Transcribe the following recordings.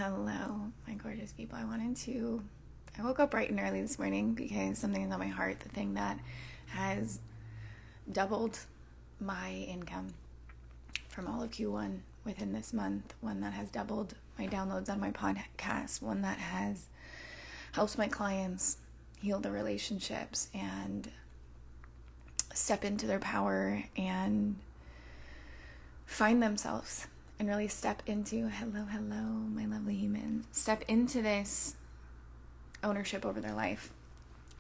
Hello, my gorgeous people. I woke up bright and early this morning because something is on my heart, the thing that has doubled my income from all of Q1 within this month, one that has doubled my downloads on my podcast, one that has helped my clients heal their relationships and step into their power and find themselves and really step into, hello, my lovely humans, step into this ownership over their life.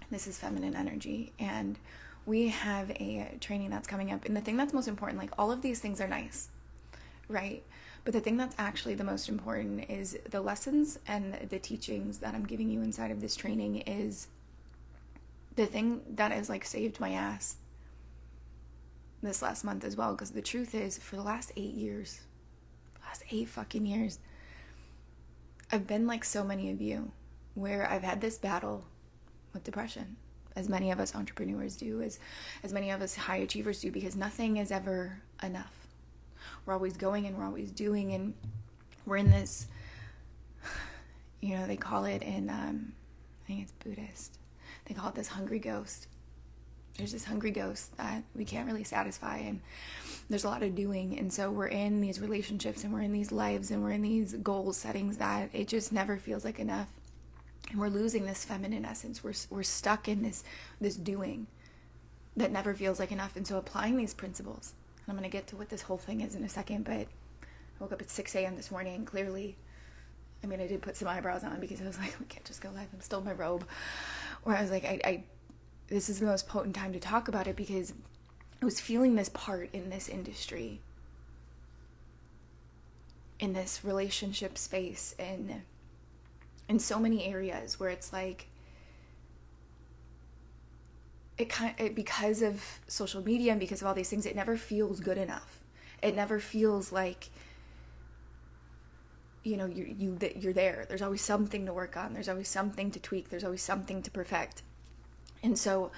This is feminine energy, and we have a training that's coming up. And the thing that's most important, like all of these things are nice, right? But the thing that's actually the most important is the lessons and the teachings that I'm giving you inside of this training is the thing that has like saved my ass this last month as well. Because the truth is, for the last 8 fucking years, I've been like so many of you, where I've had this battle with depression, as many of us entrepreneurs do, as many of us high achievers do, because nothing is ever enough. We're always going and we're always doing, and we're in this, they call it in, I think it's Buddhist, they call it this hungry ghost. There's this hungry ghost that we can't really satisfy, and there's a lot of doing, and so we're in these relationships and we're in these lives and we're in these goal settings that it just never feels like enough, and we're losing this feminine essence. We're stuck in this doing that never feels like enough. And so applying these principles, and I'm going to get to what this whole thing is in a second, but I woke up at 6 a.m. this morning, and clearly, I did put some eyebrows on because I was like, we can't just go live. I'm still in my robe, where I was like, this is the most potent time to talk about it, because I was feeling this part in this industry, in this relationship space, and in so many areas where it's like, because of social media and because of all these things, it never feels good enough. It never feels like, you're there. There's always something to work on. There's always something to tweak. There's always something to perfect. And so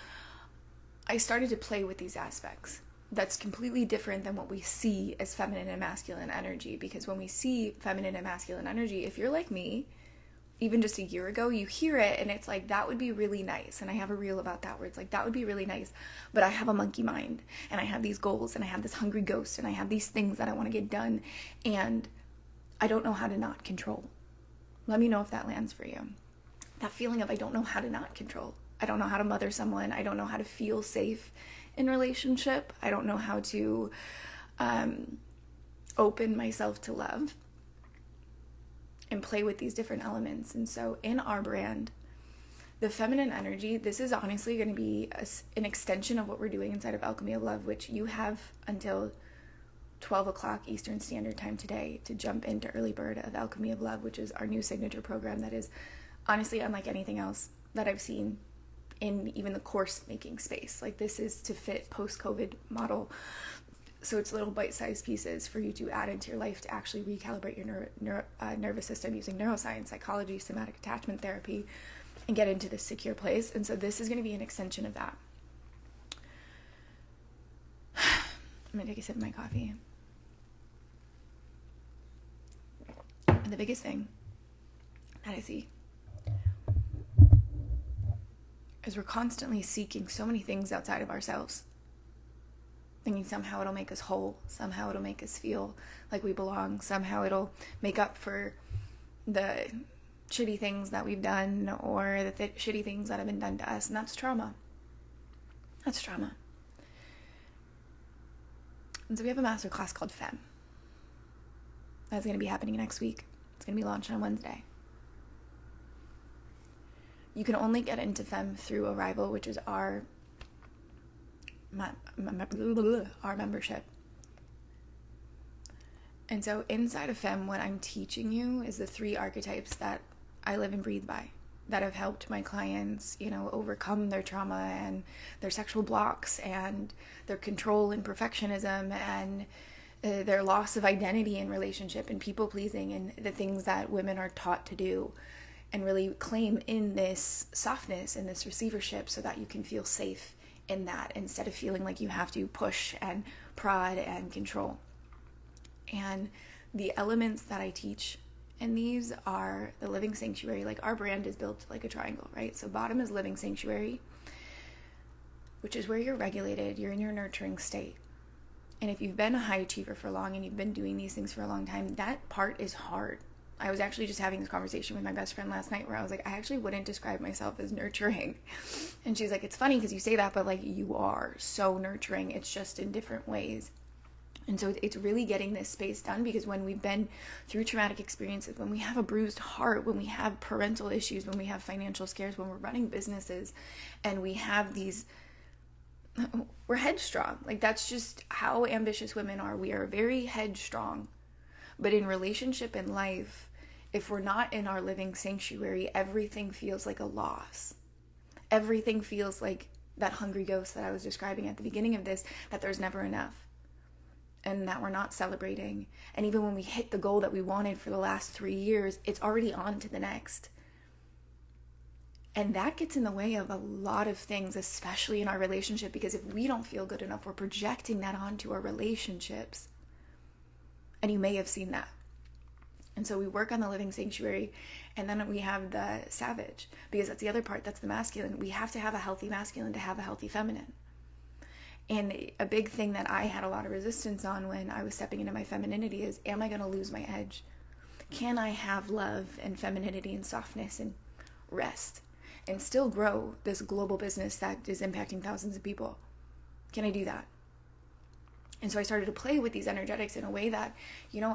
I started to play with these aspects. That's completely different than what we see as feminine and masculine energy. Because when we see feminine and masculine energy, if you're like me, even just a year ago, you hear it and it's like, that would be really nice. And I have a reel about that where it's like, that would be really nice. But I have a monkey mind, and I have these goals, and I have this hungry ghost, and I have these things that I want to get done. And I don't know how to not control. Let me know if that lands for you. That feeling of, I don't know how to not control. I don't know how to mother someone. I don't know how to feel safe in relationship. I don't know how to open myself to love and play with these different elements. And so in our brand, the feminine energy, this is honestly going to be an extension of what we're doing inside of Alchemy of Love, which you have until 12 o'clock Eastern Standard Time today to jump into Early Bird of Alchemy of Love, which is our new signature program that is honestly unlike anything else that I've seen in even the course making space. Like, this is to fit post-COVID model. So it's little bite-sized pieces for you to add into your life to actually recalibrate your nervous system using neuroscience, psychology, somatic attachment therapy, and get into this secure place. And so this is going to be an extension of that. I'm going to take a sip of my coffee. And the biggest thing that I see is we're constantly seeking so many things outside of ourselves, thinking somehow it'll make us whole, somehow it'll make us feel like we belong, somehow it'll make up for the shitty things that we've done, or the shitty things that have been done to us. And that's trauma. That's trauma. And so we have a masterclass called Femme. That's going to be happening next week. It's going to be launched on Wednesday. You can only get into Femme through Arrival, which is our membership. And so inside of Femme, what I'm teaching you is the 3 archetypes that I live and breathe by, that have helped my clients, overcome their trauma and their sexual blocks and their control and perfectionism and their loss of identity in relationship and people pleasing and the things that women are taught to do, and really claim in this softness and this receivership so that you can feel safe in that, instead of feeling like you have to push and prod and control. And the elements that I teach And these are the living sanctuary. Like our brand is built like a triangle, right? So bottom is living sanctuary, which is where you're regulated, you're in your nurturing state. And if you've been a high achiever for long and you've been doing these things for a long time, that part is hard. I was actually just having this conversation with my best friend last night where I was like, I actually wouldn't describe myself as nurturing. And she's like, it's funny because you say that, but like you are so nurturing. It's just in different ways. And so it's really getting this space done, because when we've been through traumatic experiences, when we have a bruised heart, when we have parental issues, when we have financial scares, when we're running businesses and we have these, we're headstrong. Like that's just how ambitious women are. We are very headstrong. But in relationship and life, if we're not in our living sanctuary, everything feels like a loss. Everything feels like that hungry ghost that I was describing at the beginning of this, that there's never enough. And that we're not celebrating. And even when we hit the goal that we wanted for the last 3 years, it's already on to the next. And that gets in the way of a lot of things, especially in our relationship, because if we don't feel good enough, we're projecting that onto our relationships. And you may have seen that. And so we work on the living sanctuary, and then we have the savage, because that's the other part, that's the masculine. We have to have a healthy masculine to have a healthy feminine. And a big thing that I had a lot of resistance on when I was stepping into my femininity is, am I going to lose my edge? Can I have love and femininity and softness and rest and still grow this global business that is impacting thousands of people? Can I do that? And so I started to play with these energetics in a way that,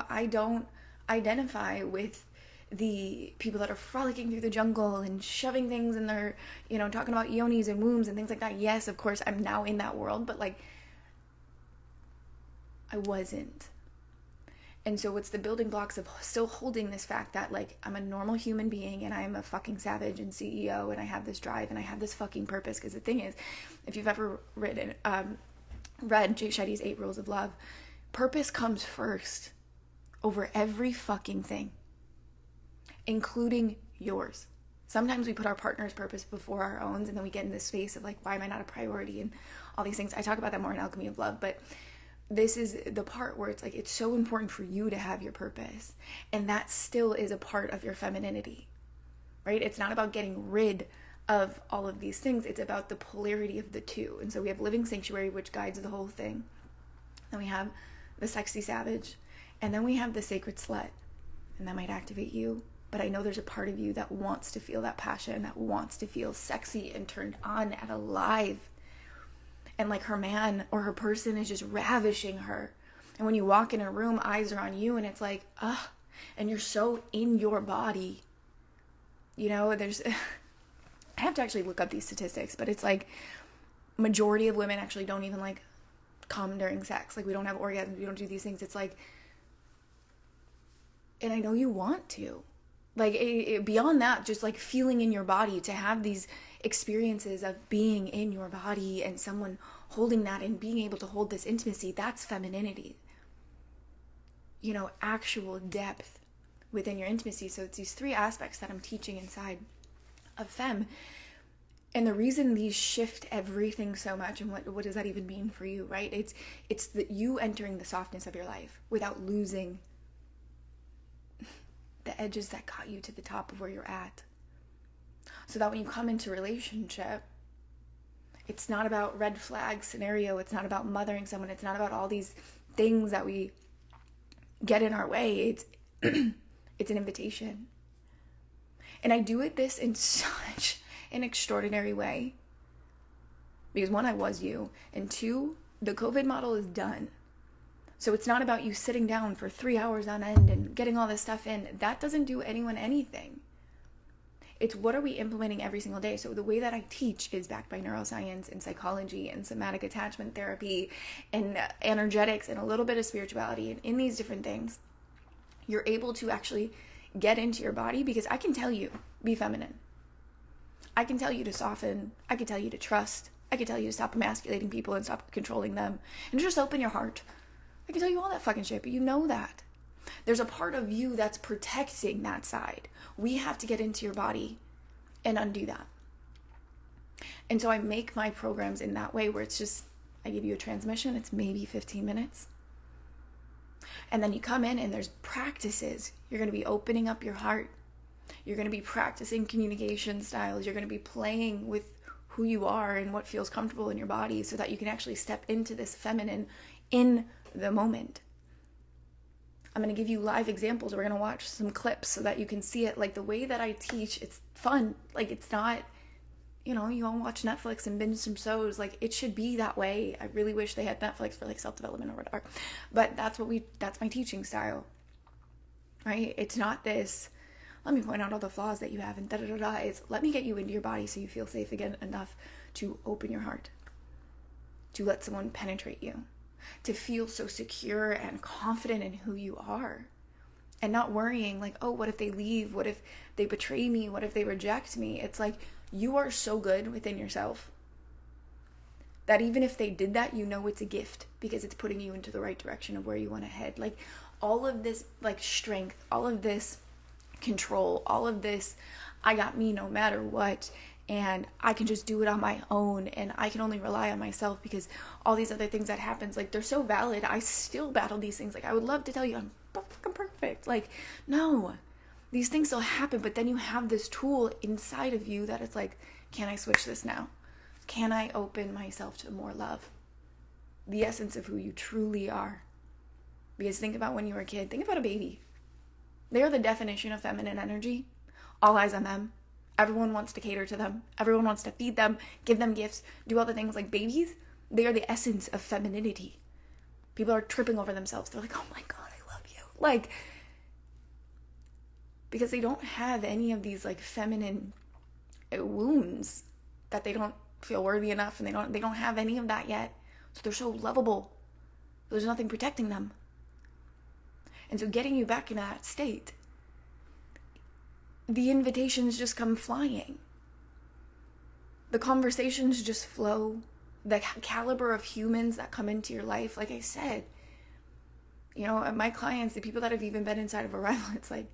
I don't identify with the people that are frolicking through the jungle and shoving things in their, talking about yonis and wombs and things like that. Yes, of course, I'm now in that world, but like, I wasn't. And so what's the building blocks of still holding this fact that like, I'm a normal human being and I'm a fucking savage and CEO and I have this drive and I have this fucking purpose. Because the thing is, if you've ever read Jay Shetty's 8 Rules of Love, purpose comes first over every fucking thing, including yours. Sometimes we put our partner's purpose before our own, and then we get in this space of like, why am I not a priority and all these things. I talk about that more in Alchemy of Love, but this is the part where it's like, it's so important for you to have your purpose, and that still is a part of your femininity, right? It's not about getting rid of all of these things. It's about the polarity of the two. And so we have living sanctuary, which guides the whole thing. Then we have the sexy savage, and then we have the sacred slut, and that might activate you. But I know there's a part of you that wants to feel that passion, that wants to feel sexy and turned on and alive. And like her man or her person is just ravishing her. And when you walk in a room, eyes are on you, and it's like, and you're so in your body. There's, I have to actually look up these statistics, but it's like majority of women actually don't even like come during sex. Like we don't have orgasms, we don't do these things. It's like, and I know you want to. Like beyond that, just like feeling in your body, to have these experiences of being in your body and someone holding that and being able to hold this intimacy, that's femininity. Actual depth within your intimacy. So it's these 3 aspects that I'm teaching inside of femme. And the reason these shift everything so much, and what does that even mean for you, right? It's that you entering the softness of your life without losing the edges that got you to the top of where you're at. So that when you come into relationship, it's not about red flag scenario. It's not about mothering someone. It's not about all these things that we get in our way. It's it's an invitation. And I do this in such an extraordinary way. Because 1, I was you. And 2, the COVID model is done. So it's not about you sitting down for 3 hours on end and getting all this stuff in. That doesn't do anyone anything. It's what are we implementing every single day. So the way that I teach is backed by neuroscience and psychology and somatic attachment therapy and energetics and a little bit of spirituality. And in these different things, you're able to actually get into your body, because I can tell you, be feminine. I can tell you to soften. I can tell you to trust. I can tell you to stop emasculating people and stop controlling them and just open your heart. I can tell you all that fucking shit, but you know that. There's a part of you that's protecting that side. We have to get into your body and undo that. And so I make my programs in that way where it's just, I give you a transmission. It's maybe 15 minutes. And then you come in and there's practices. You're going to be opening up your heart. You're going to be practicing communication styles. You're going to be playing with who you are and what feels comfortable in your body so that you can actually step into this feminine in the moment. I'm going to give you live examples. We're going to watch some clips so that you can see it. Like the way that I teach, it's fun. Like it's not, you won't watch Netflix and binge some shows. Like it should be that way. I really wish they had Netflix for like self-development or whatever. But that's my teaching style, right? It's not this, let me point out all the flaws that you have and da-da-da-da. It's let me get you into your body so you feel safe again enough to open your heart, to let someone penetrate you, to feel so secure and confident in who you are, and not worrying like, oh, what if they leave? What if they betray me? What if they reject me? It's like, you are so good within yourself that even if they did that, it's a gift because it's putting you into the right direction of where you want to head. Like all of this, like strength, all of this control, all of this, I got me no matter what, and I can just do it on my own, and I can only rely on myself because all these other things that happens, like they're so valid. I still battle these things. Like I would love to tell you I'm fucking perfect. Like no, these things still happen, but then you have this tool inside of you that it's like, can I switch this now? Can I open myself to more love? The essence of who you truly are. Because think about when you were a kid. Think about a baby. They are the definition of feminine energy. All eyes on them. Everyone wants to cater to them. Everyone wants to feed them, give them gifts, do all the things. Like babies, they are the essence of femininity. People are tripping over themselves. They're like, oh my God, I love you. Like, because they don't have any of these like feminine wounds that they don't feel worthy enough, and they don't have any of that yet. So they're so lovable. There's nothing protecting them. And so getting you back into that state, the invitations just come flying. The conversations just flow. The caliber of humans that come into your life, like I said, my clients, the people that have even been inside of Arrival, it's like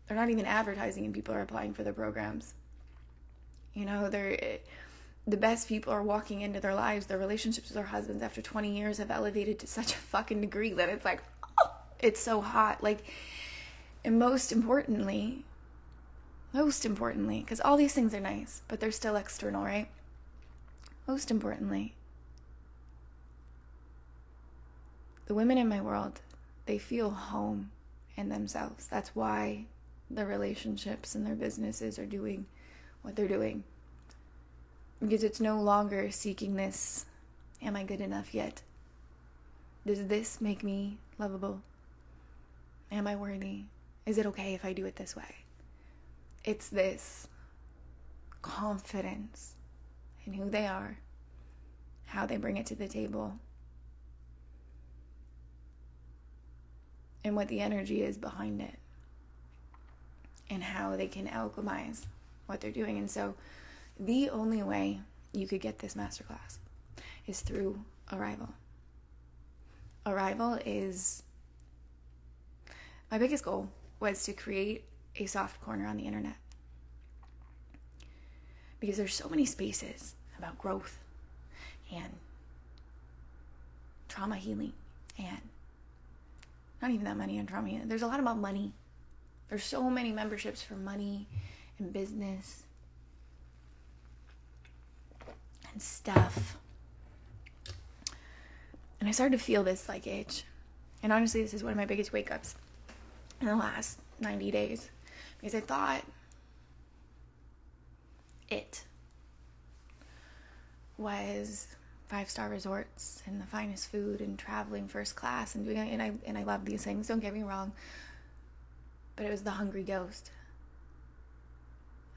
they're not even advertising and people are applying for their programs. They're the best people are walking into their lives. Their relationships with their husbands after 20 years have elevated to such a fucking degree that it's like, oh, it's so hot. Like, and most importantly, because all these things are nice, but they're still external, right? Most importantly, the women in my world, they feel home in themselves. That's why their relationships and their businesses are doing what they're doing. Because it's no longer seeking this, am I good enough yet? Does this make me lovable? Am I worthy? Is it okay if I do it this way? It's this confidence in who they are, how they bring it to the table, and what the energy is behind it, and how they can alchemize what they're doing. And so the only way you could get this masterclass is through Arrival. Arrival is, my biggest goal was to create a soft corner on the internet. Because there's so many spaces about growth and trauma healing, and not even that many on trauma healing. There's a lot about money. There's so many memberships for money and business and stuff. And I started to feel this like itch. And honestly, this is one of my biggest wake-ups in the last 90 days. Because I thought it was 5-star resorts and the finest food and traveling first class and doing it. And I love these things, don't get me wrong. But it was the hungry ghost.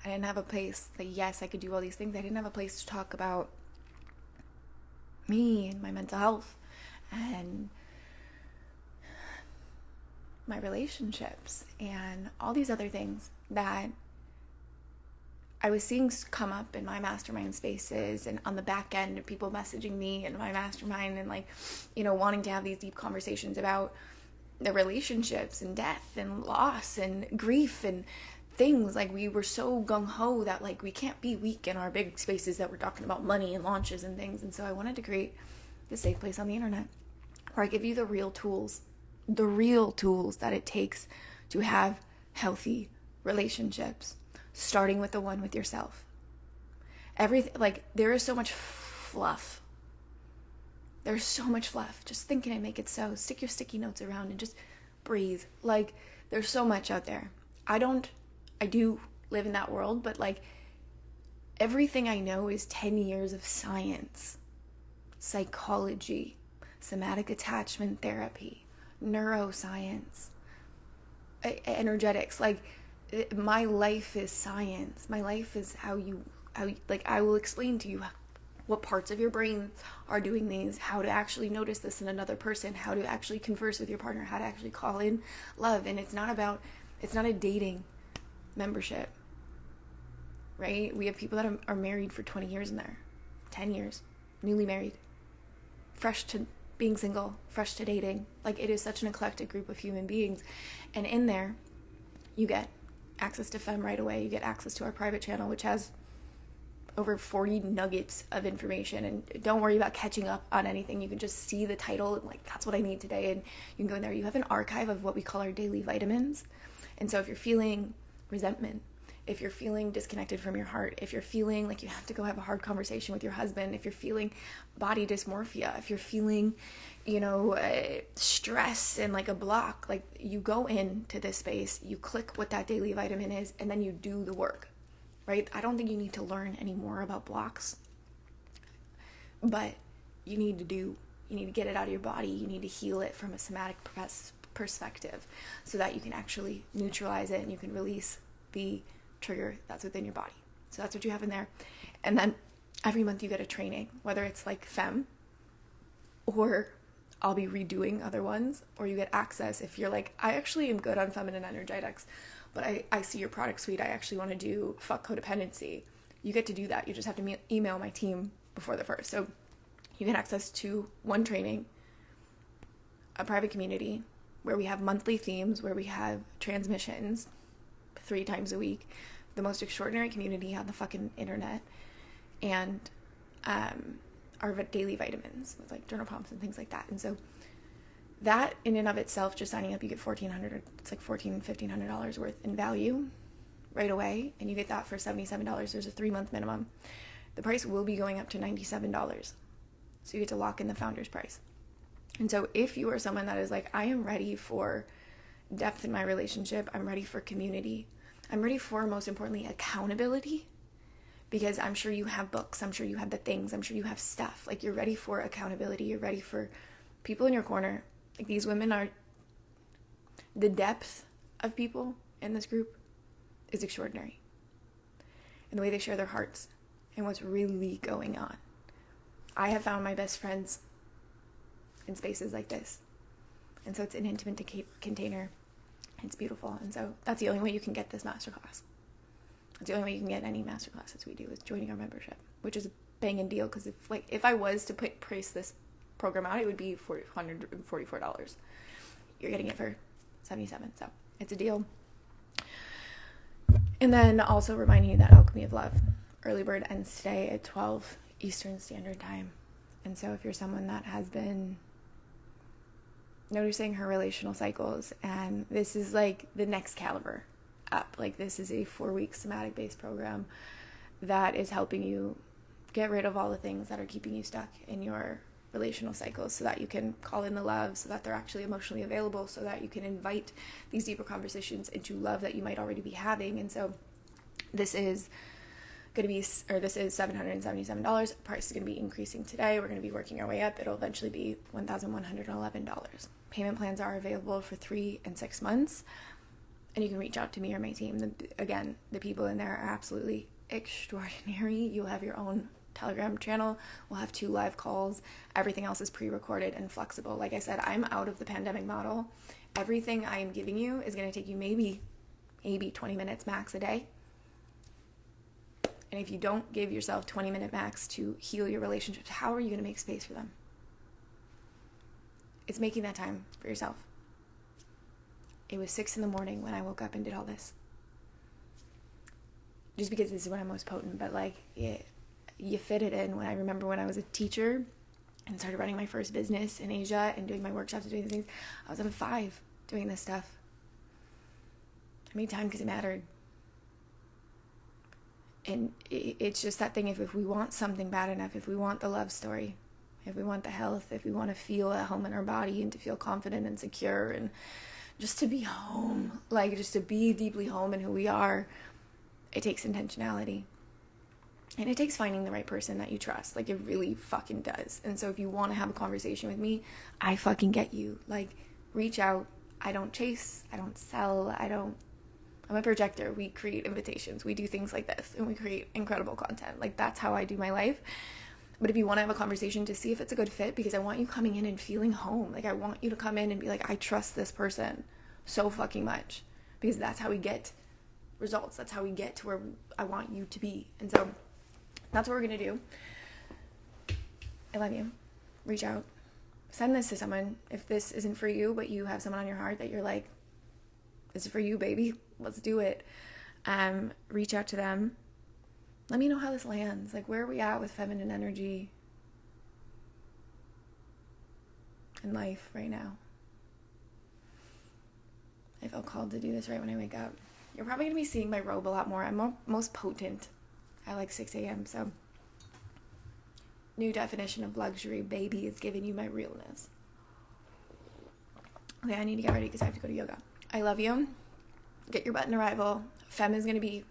I didn't have a place that, yes, I could do all these things. I didn't have a place to talk about me and my mental health and my relationships and all these other things that I was seeing come up in my mastermind spaces and on the back end of people messaging me in my mastermind and wanting to have these deep conversations about the relationships and death and loss and grief and things. Like, we were so gung-ho that we can't be weak in our big spaces that we're talking about money and launches and things. And so I wanted to create this safe place on the internet where I give you the real tools the real tools that it takes to have healthy relationships, starting with the one with yourself. Everything, like, there is so much fluff. There's so much fluff. Just think it and make it so. Stick your sticky notes around and just breathe. Like, there's so much out there. I do live in that world, but like, everything I know is 10 years of science, psychology, somatic attachment therapy, neuroscience, energetics. Like, my life is science. My life is how like, I will explain to you what parts of your brain are doing these, how to actually notice this in another person, how to actually converse with your partner, how to actually call in love. And it's not a dating membership, right? We have people that are married for 20 years in there, 10 years, newly married, fresh to being single, fresh to dating. Like, it is such an eclectic group of human beings. And in there, you get access to Femme right away. You get access to our private channel, which has over 40 nuggets of information. And don't worry about catching up on anything. You can just see the title and like, that's what I need today. And you can go in there. You have an archive of what we call our daily vitamins. And so if you're feeling resentment, if you're feeling disconnected from your heart, if you're feeling like you have to go have a hard conversation with your husband, if you're feeling body dysmorphia, if you're feeling, stress and like a block, like, you go into this space, you click what that daily vitamin is, and then you do the work, right? I don't think you need to learn any more about blocks, but you need to get it out of your body. You need to heal it from a somatic perspective so that you can actually neutralize it and you can release the trigger that's within your body. So that's what you have in there. And then every month you get a training, whether it's like Femme, or I'll be redoing other ones, or you get access if you're like, I actually am good on feminine energetics, but I see your product suite, I actually want to do fuck codependency. You get to do that. You just have to email my team before the 1st. So you get access to one training, a private community where we have monthly themes, where we have transmissions 3 times a week, the most extraordinary community on the fucking internet, and our daily vitamins with like journal prompts and things like that. And so that in and of itself, just signing up, you get $1,400, it's like $1,500 worth in value right away, and you get that for $77. There's a 3-month minimum. The price will be going up to $97, so you get to lock in the founder's price. And so if you are someone that is like, I am ready for depth in my relationship, I'm ready for community, I'm ready for, most importantly, accountability, because I'm sure you have books, I'm sure you have the things, I'm sure you have stuff. Like, you're ready for accountability, you're ready for people in your corner. Like, these women are, the depth of people in this group is extraordinary. And the way they share their hearts and what's really going on. I have found my best friends in spaces like this. And so it's an intimate container. It's beautiful. And so that's the only way you can get this masterclass. That's the only way you can get any masterclasses we do, is joining our membership, which is a banging deal, because if I was to price this program out, it would be $444. You're getting it for $77, so it's a deal. And then also reminding you that Alchemy of Love early bird ends today at 12 Eastern Standard Time. And so if you're someone that has been noticing her relational cycles, and this is like the next caliber up, like, this is a 4-week somatic based program that is helping you get rid of all the things that are keeping you stuck in your relational cycles, so that you can call in the love, so that they're actually emotionally available, so that you can invite these deeper conversations into love that you might already be having. And so this is $777. Price is going to be increasing today. We're going to be working our way up. It'll eventually be $1,111. Payment plans are available for 3 and 6 months, and you can reach out to me or my team. Again, the people in there are absolutely extraordinary. You'll have your own Telegram channel. We'll have 2 live calls. Everything else is pre-recorded and flexible. Like I said, I'm out of the pandemic model. Everything I am giving you is going to take you maybe 20 minutes max a day. And if you don't give yourself 20-minute max to heal your relationships, how are you going to make space for them? It's making that time for yourself. It was 6 a.m. when I woke up and did all this. Just because this is when I'm most potent, but like, you fit it in. When I remember when I was a teacher and started running my first business in Asia and doing my workshops and doing these things, I was up at 5 doing this stuff. I made time because it mattered. And it's just that thing, if we want something bad enough, if we want the love story, if we want the health, if we want to feel at home in our body and to feel confident and secure and just to be home, like just to be deeply home in who we are, it takes intentionality. And it takes finding the right person that you trust. Like, it really fucking does. And so if you want to have a conversation with me, I fucking get you. Like, reach out. I don't chase. I don't sell. I'm a projector. We create invitations. We do things like this. And we create incredible content. Like, that's how I do my life. But if you want to have a conversation to see if it's a good fit, because I want you coming in and feeling home. Like, I want you to come in and be like, I trust this person so fucking much. Because that's how we get results. That's how we get to where I want you to be. And so that's what we're going to do. I love you. Reach out. Send this to someone. If this isn't for you, but you have someone on your heart that you're like, this is for you, baby. Let's do it. Reach out to them. Let me know how this lands. Like, where are we at with feminine energy in life right now? I feel called to do this right when I wake up. You're probably going to be seeing my robe a lot more. I'm most potent at like 6 a.m. So, new definition of luxury. Baby is giving you my realness. Okay, I need to get ready because I have to go to yoga. I love you. Get your butt in arrival. Femme is going to be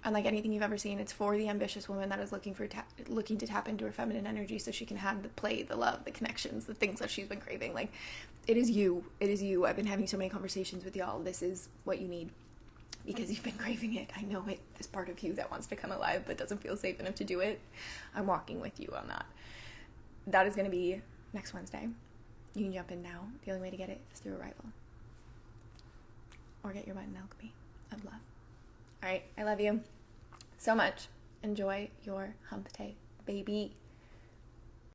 unlike anything you've ever seen. It's for the ambitious woman that is looking to tap into her feminine energy so she can have the play, the love, the connections, the things that she's been craving. Like, it is you. It is you. I've been having so many conversations with y'all. This is what you need because you've been craving it. I know it. This part of you that wants to come alive but doesn't feel safe enough to do it. I'm walking with you on that. That is going to be next Wednesday. You can jump in now. The only way to get it is through arrival. Or get your butt in alchemy of love. All right. I love you so much. Enjoy your hump day, baby.